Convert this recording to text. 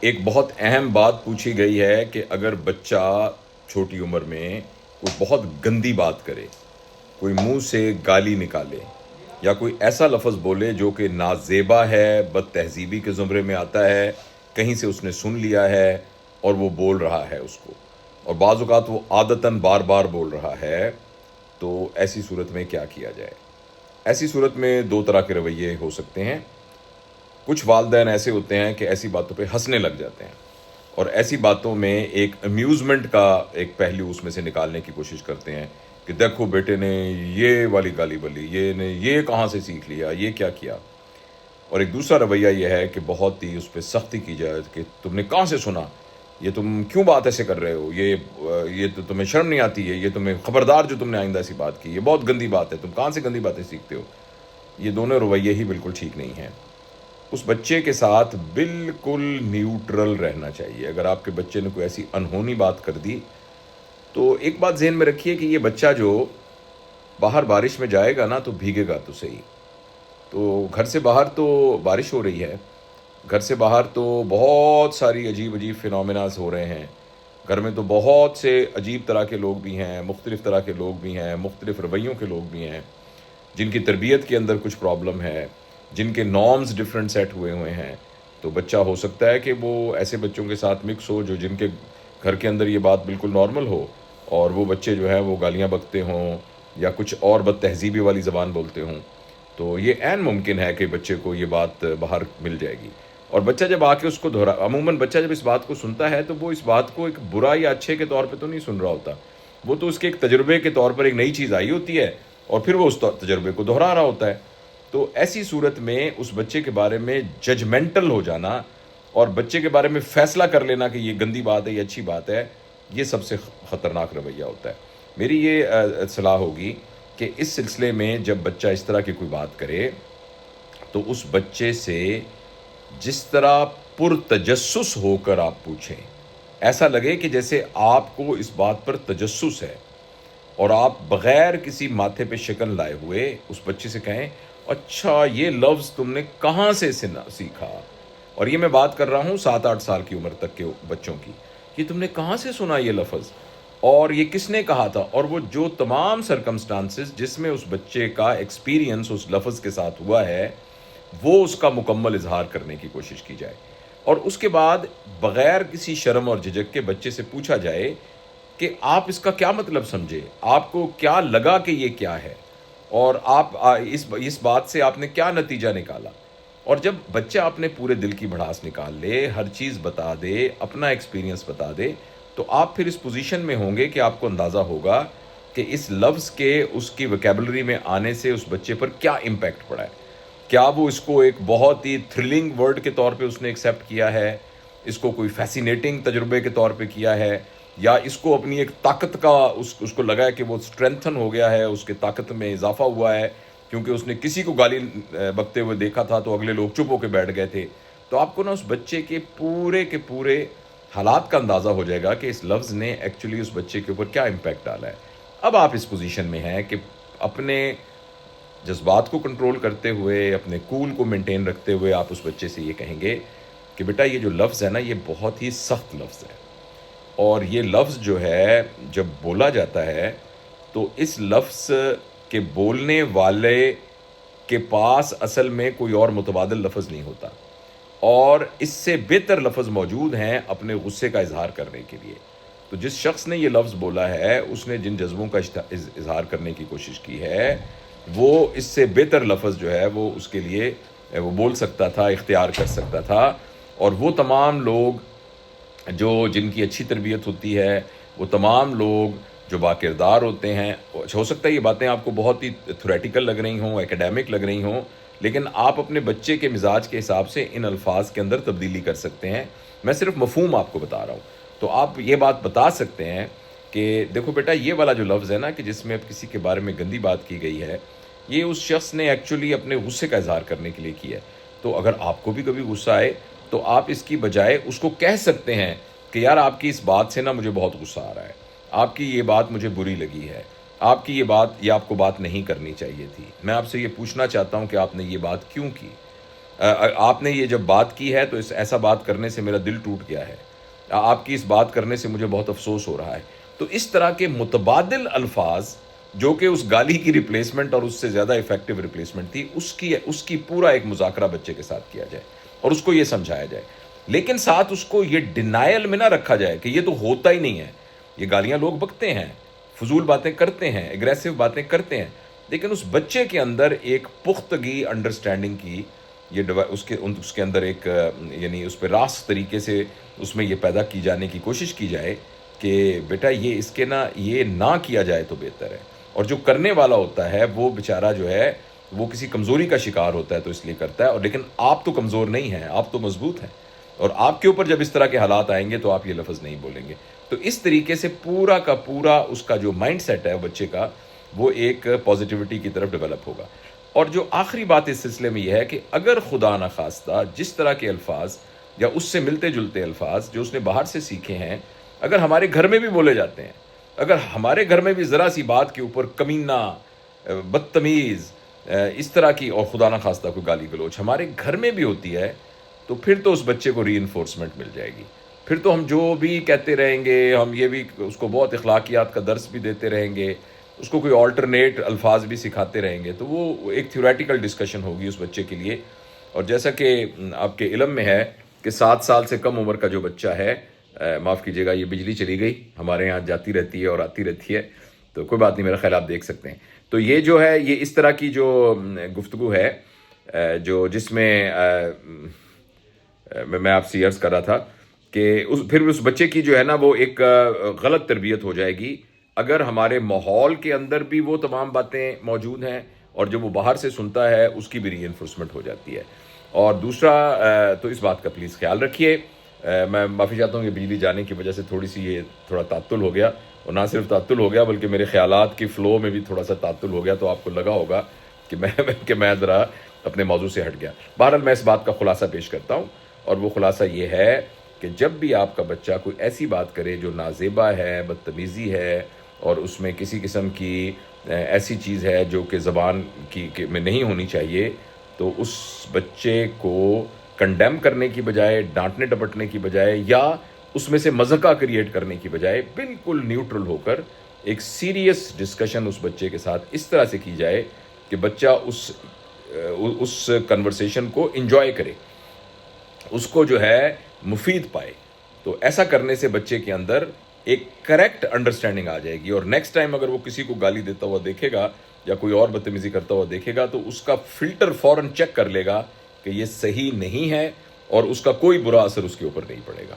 ایک بہت اہم بات پوچھی گئی ہے کہ اگر بچہ چھوٹی عمر میں کوئی بہت گندی بات کرے، کوئی منہ سے گالی نکالے یا کوئی ایسا لفظ بولے جو کہ نازیبا ہے، بد تہذیبی کے زمرے میں آتا ہے، کہیں سے اس نے سن لیا ہے اور وہ بول رہا ہے اس کو، اور بعض اوقات وہ عادتاً بار بار بول رہا ہے، تو ایسی صورت میں کیا کیا جائے؟ ایسی صورت میں دو طرح کے رویے ہو سکتے ہیں۔ کچھ والدین ایسے ہوتے ہیں کہ ایسی باتوں پہ ہنسنے لگ جاتے ہیں اور ایسی باتوں میں ایک امیوزمنٹ کا ایک پہلو اس میں سے نکالنے کی کوشش کرتے ہیں کہ دیکھو بیٹے نے یہ والی گالی بولی، یہ نے یہ کہاں سے سیکھ لیا، یہ کیا کیا۔ اور ایک دوسرا رویہ یہ ہے کہ بہت ہی اس پہ سختی کی جائے کہ تم نے کہاں سے سنا، یہ تم کیوں بات ایسے کر رہے ہو، یہ تو تمہیں شرم نہیں آتی ہے، یہ تمہیں خبردار جو تم نے آئندہ ایسی بات کی، یہ بہت گندی بات ہے، تم کہاں سے گندی باتیں سیکھتے ہو۔ یہ دونوں رویے ہی بالکل ٹھیک نہیں ہیں۔ اس بچے کے ساتھ بالکل نیوٹرل رہنا چاہیے۔ اگر آپ کے بچے نے کوئی ایسی انہونی بات کر دی تو ایک بات ذہن میں رکھیے کہ یہ بچہ جو باہر بارش میں جائے گا نا تو بھیگے گا تو صحیح۔ تو گھر سے باہر تو بارش ہو رہی ہے، گھر سے باہر تو بہت ساری عجیب عجیب فینومیناز ہو رہے ہیں، گھر میں تو بہت سے عجیب طرح کے لوگ بھی ہیں، مختلف طرح کے لوگ بھی ہیں، مختلف رویوں کے لوگ بھی ہیں، جن کی تربیت کے اندر کچھ پرابلم ہے، جن کے نارمز ڈیفرنٹ سیٹ ہوئے ہیں۔ تو بچہ ہو سکتا ہے کہ وہ ایسے بچوں کے ساتھ مکس ہو جو جن کے گھر کے اندر یہ بات بالکل نارمل ہو، اور وہ بچے جو ہے وہ گالیاں بکتے ہوں یا کچھ اور بد تہذیبی والی زبان بولتے ہوں۔ تو یہ عین ممکن ہے کہ بچے کو یہ بات باہر مل جائے گی، اور بچہ جب آ کے اس کو عموماً بچہ جب اس بات کو سنتا ہے تو وہ اس بات کو ایک برا یا اچھے کے طور پہ تو نہیں سن رہا ہوتا، وہ تو اس کے ایک تجربے کے طور پر ایک نئی چیز آئی ہوتی ہے اور پھر وہ اس تجربے کو دہرا رہا ہوتا ہے۔ تو ایسی صورت میں اس بچے کے بارے میں ججمنٹل ہو جانا اور بچے کے بارے میں فیصلہ کر لینا کہ یہ گندی بات ہے یہ اچھی بات ہے، یہ سب سے خطرناک رویہ ہوتا ہے۔ میری یہ صلاح ہوگی کہ اس سلسلے میں جب بچہ اس طرح کی کوئی بات کرے تو اس بچے سے جس طرح پرتجسس ہو کر آپ پوچھیں، ایسا لگے کہ جیسے آپ کو اس بات پر تجسس ہے، اور آپ بغیر کسی ماتھے پہ شکن لائے ہوئے اس بچے سے کہیں اچھا یہ لفظ تم نے کہاں سے سیکھا، اور یہ میں بات کر رہا ہوں 7-8 سال کی عمر تک کے بچوں کی، کہ تم نے کہاں سے سنا یہ لفظ اور یہ کس نے کہا تھا، اور وہ جو تمام سرکمسٹانسز جس میں اس بچے کا ایکسپیرینس اس لفظ کے ساتھ ہوا ہے وہ اس کا مکمل اظہار کرنے کی کوشش کی جائے، اور اس کے بعد بغیر کسی شرم اور جھجک کے بچے سے پوچھا جائے کہ آپ اس کا کیا مطلب سمجھے، آپ کو کیا لگا کہ یہ کیا ہے، اور آپ اس بات سے آپ نے کیا نتیجہ نکالا۔ اور جب بچہ اپنے پورے دل کی بھڑاس نکال لے، ہر چیز بتا دے، اپنا ایکسپیرینس بتا دے، تو آپ پھر اس پوزیشن میں ہوں گے کہ آپ کو اندازہ ہوگا کہ اس لفظ کے اس کی ویکیبلری میں آنے سے اس بچے پر کیا امپیکٹ پڑا ہے۔ کیا وہ اس کو ایک بہت ہی تھرلنگ ورڈ کے طور پہ اس نے ایکسیپٹ کیا ہے، اس کو کوئی فیسینیٹنگ تجربے کے طور پہ کیا ہے، یا اس کو اپنی ایک طاقت کا اس کو لگا ہے کہ وہ اسٹرینتھن ہو گیا ہے، اس کے طاقت میں اضافہ ہوا ہے کیونکہ اس نے کسی کو گالی بکتے ہوئے دیکھا تھا تو اگلے لوگ چپ ہو کے بیٹھ گئے تھے۔ تو آپ کو نا اس بچے کے پورے حالات کا اندازہ ہو جائے گا کہ اس لفظ نے ایکچولی اس بچے کے اوپر کیا امپیکٹ ڈالا ہے۔ اب آپ اس پوزیشن میں ہیں کہ اپنے جذبات کو کنٹرول کرتے ہوئے، اپنے کول کو مینٹین رکھتے ہوئے آپ اس بچے سے یہ کہیں گے کہ بیٹا یہ جو لفظ ہے نا یہ بہت ہی سخت لفظ ہے، اور یہ لفظ جو ہے جب بولا جاتا ہے تو اس لفظ کے بولنے والے کے پاس اصل میں کوئی اور متبادل لفظ نہیں ہوتا، اور اس سے بہتر لفظ موجود ہیں اپنے غصے کا اظہار کرنے کے لیے۔ تو جس شخص نے یہ لفظ بولا ہے اس نے جن جذبوں کا اظہار کرنے کی کوشش کی ہے، وہ اس سے بہتر لفظ جو ہے وہ اس کے لیے وہ بول سکتا تھا، اختیار کر سکتا تھا، اور وہ تمام لوگ جن کی اچھی تربیت ہوتی ہے، وہ تمام لوگ جو باکردار ہوتے ہیں، ہو سکتا ہے یہ باتیں آپ کو بہت ہی تھیوریٹیکل لگ رہی ہوں، ایکیڈیمک لگ رہی ہوں، لیکن آپ اپنے بچے کے مزاج کے حساب سے ان الفاظ کے اندر تبدیلی کر سکتے ہیں۔ میں صرف مفہوم آپ کو بتا رہا ہوں، تو آپ یہ بات بتا سکتے ہیں کہ دیکھو بیٹا یہ والا جو لفظ ہے نا کہ جس میں اب کسی کے بارے میں گندی بات کی گئی ہے، یہ اس شخص نے ایکچولی اپنے غصے کا اظہار کرنے کے لیے کیا ہے۔ تو اگر آپ کو بھی کبھی غصہ آئے تو آپ اس کی بجائے اس کو کہہ سکتے ہیں کہ یار آپ کی اس بات سے نا مجھے بہت غصہ آ رہا ہے، آپ کی یہ بات مجھے بری لگی ہے، آپ کی یہ آپ کو بات نہیں کرنی چاہیے تھی، میں آپ سے یہ پوچھنا چاہتا ہوں کہ آپ نے یہ بات کیوں کی۔ آپ نے یہ جب بات کی ہے تو ایسا بات کرنے سے میرا دل ٹوٹ گیا ہے، آپ کی اس بات کرنے سے مجھے بہت افسوس ہو رہا ہے۔ تو اس طرح کے متبادل الفاظ جو کہ اس گالی کی ریپلیسمنٹ اور اس سے زیادہ افیکٹو ریپلیسمنٹ تھی، اس کی پورا ایک مذاکرہ بچے کے ساتھ کیا جائے اور اس کو یہ سمجھایا جائے، لیکن ساتھ اس کو یہ ڈینائل میں نہ رکھا جائے کہ یہ تو ہوتا ہی نہیں ہے، یہ گالیاں لوگ بکتے ہیں، فضول باتیں کرتے ہیں، اگریسو باتیں کرتے ہیں، لیکن اس بچے کے اندر ایک پختگی انڈرسٹینڈنگ کی اس کے اندر ایک یعنی اس پہ راست طریقے سے اس میں یہ پیدا کی جانے کی کوشش کی جائے کہ بیٹا یہ نہ کیا جائے تو بہتر ہے۔ اور جو کرنے والا ہوتا ہے وہ بیچارہ جو ہے وہ کسی کمزوری کا شکار ہوتا ہے تو اس لیے کرتا ہے، اور لیکن آپ تو کمزور نہیں ہیں، آپ تو مضبوط ہیں، اور آپ کے اوپر جب اس طرح کے حالات آئیں گے تو آپ یہ لفظ نہیں بولیں گے۔ تو اس طریقے سے پورا کا پورا اس کا جو مائنڈ سیٹ ہے بچے کا، وہ ایک پازیٹیوٹی کی طرف ڈیولپ ہوگا۔ اور جو آخری بات اس سلسلے میں یہ ہے کہ اگر خدا نخواستہ جس طرح کے الفاظ یا اس سے ملتے جلتے الفاظ جو اس نے باہر سے سیکھے ہیں اگر ہمارے گھر میں بھی بولے جاتے ہیں، اگر ہمارے گھر میں بھی ذرا سی بات کے اوپر کمینہ، بدتمیز، اس طرح کی اور خدا نخواستہ کوئی گالی گلوچ ہمارے گھر میں بھی ہوتی ہے، تو پھر تو اس بچے کو ری انفورسمنٹ مل جائے گی۔ پھر تو ہم جو بھی کہتے رہیں گے، ہم یہ بھی اس کو بہت اخلاقیات کا درس بھی دیتے رہیں گے، اس کو کوئی آلٹرنیٹ الفاظ بھی سکھاتے رہیں گے، تو وہ ایک تھیوریٹیکل ڈسکشن ہوگی اس بچے کے لیے۔ اور جیسا کہ آپ کے علم میں ہے کہ 7 سال سے کم عمر کا جو بچہ ہے، معاف کیجیے گا، یہ بجلی چلی گئی ہمارے یہاں، جاتی رہتی ہے اور آتی رہتی ہے، تو کوئی بات نہیں، میرا خیال آپ دیکھ سکتے ہیں۔ تو یہ جو ہے، یہ اس طرح کی جو گفتگو ہے جس میں میں آپ سے عرض کر رہا تھا کہ پھر اس بچے کی جو ہے نا وہ ایک غلط تربیت ہو جائے گی اگر ہمارے ماحول کے اندر بھی وہ تمام باتیں موجود ہیں، اور جب وہ باہر سے سنتا ہے اس کی بھی ری انفورسمنٹ ہو جاتی ہے۔ اور دوسرا تو اس بات کا پلیز خیال رکھیے، میں معافی چاہتا ہوں کہ بجلی جانے کی وجہ سے تھوڑا تعطل ہو گیا، اور نہ صرف تعطل ہو گیا بلکہ میرے خیالات کی فلو میں بھی تھوڑا سا تعطل ہو گیا، تو آپ کو لگا ہوگا کہ میں ذرا اپنے موضوع سے ہٹ گیا۔ بہرحال میں اس بات کا خلاصہ پیش کرتا ہوں، اور وہ خلاصہ یہ ہے کہ جب بھی آپ کا بچہ کوئی ایسی بات کرے جو نازیبا ہے، بدتمیزی ہے، اور اس میں کسی قسم کی ایسی چیز ہے جو کہ زبان میں نہیں ہونی چاہیے، تو اس بچے کو کنڈیم کرنے کی بجائے، ڈانٹنے ڈپٹنے کی بجائے، یا اس میں سے مذاق کریٹ کرنے کی بجائے بالکل نیوٹرل ہو کر ایک سیریس ڈسکشن اس بچے کے ساتھ اس طرح سے کی جائے کہ بچہ اس کنورسیشن کو انجوائے کرے، اس کو جو ہے مفید پائے۔ تو ایسا کرنے سے بچے کے اندر ایک کریکٹ انڈرسٹینڈنگ آ جائے گی، اور نیکسٹ ٹائم اگر وہ کسی کو گالی دیتا ہوا دیکھے گا یا کوئی اور بدتمیزی کرتا ہوا دیکھے گا تو اس کا فلٹر فوراً چیک کر لے گا کہ یہ صحیح نہیں ہے، اور اس کا کوئی برا اثر اس کے اوپر نہیں پڑے گا۔